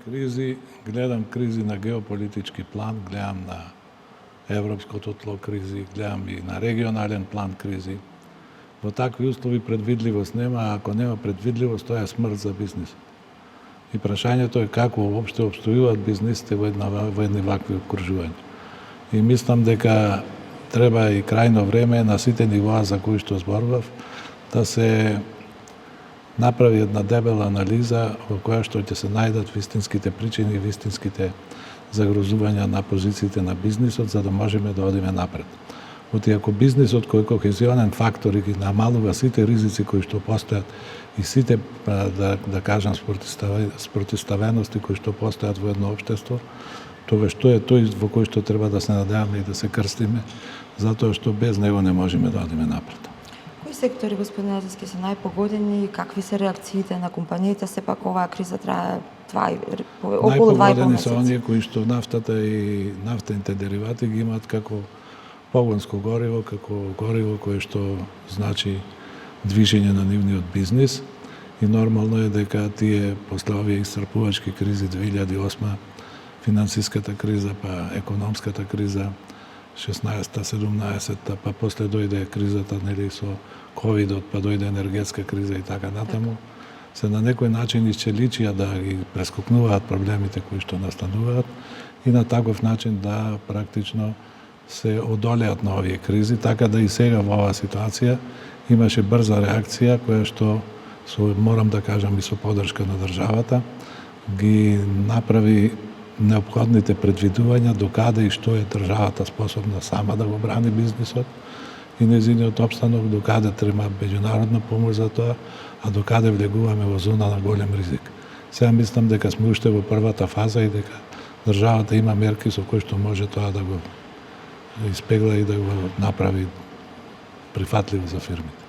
кризи, гледам кризи на геополитички план, гледам на европското тло кризи, гледам и на регионален план кризи. Во такви услови предвидливост нема, а ако нема предвидливост, тоа е смрт за бизнисот. И прашањето е како уопште обстојуваат бизнисите во едни вакви окружувања. И мислам дека треба и крајно време на сите нивоа за кои што зборував да се направи една дебела анализа во која што ќе се најдат вистинските причини и вистинските загрозувања на позициите на бизнисот за да можеме да одиме напред. Оти ако бизнисот кој кохезионен фактор и ги намалува сите ризици кои што постојат и сите да кажам спротивставености кои што постојат во едно општество, тоа што е тој во кој што треба да се надеваме и да се крстиме, затоа што без него не можеме да одиме напред. Кои сектори, господин Лазарски, се најпогодени и какви се реакциите на компаниите? Сепак оваа криза трае околу 2,5 месеци. Најпогодени се оние кои што нафтата и нафтените деривати ги имаат како погонско гориво, како гориво кое што значи движење на нивниот бизнис и нормално е дека тие после овие исцрпувачки кризи 2008, финансиската криза, па економската криза, 16-та, 17-та, па после дојде кризата нели со ковидот, па дојде енергетска криза и така натаму, се на некој начин исчеличија да ги прескокнуваат проблемите кои што настануваат и на таков начин да практично се одолеат на овие кризи, така да и сега во оваа ситуација имаше брза реакција која што морам да кажам и со поддршка на државата ги направи неопходните предвидувања докаде и што е државата способна сама да го брани бизнисот и нејзиниот опстанок, докаде треба меѓународна помош за тоа, а докаде влегуваме во зона на голем ризик. Сега мислам дека сме уште во првата фаза и дека државата има мерки со кои што може тоа да го испегла и да го направи прифатливо за фирмите.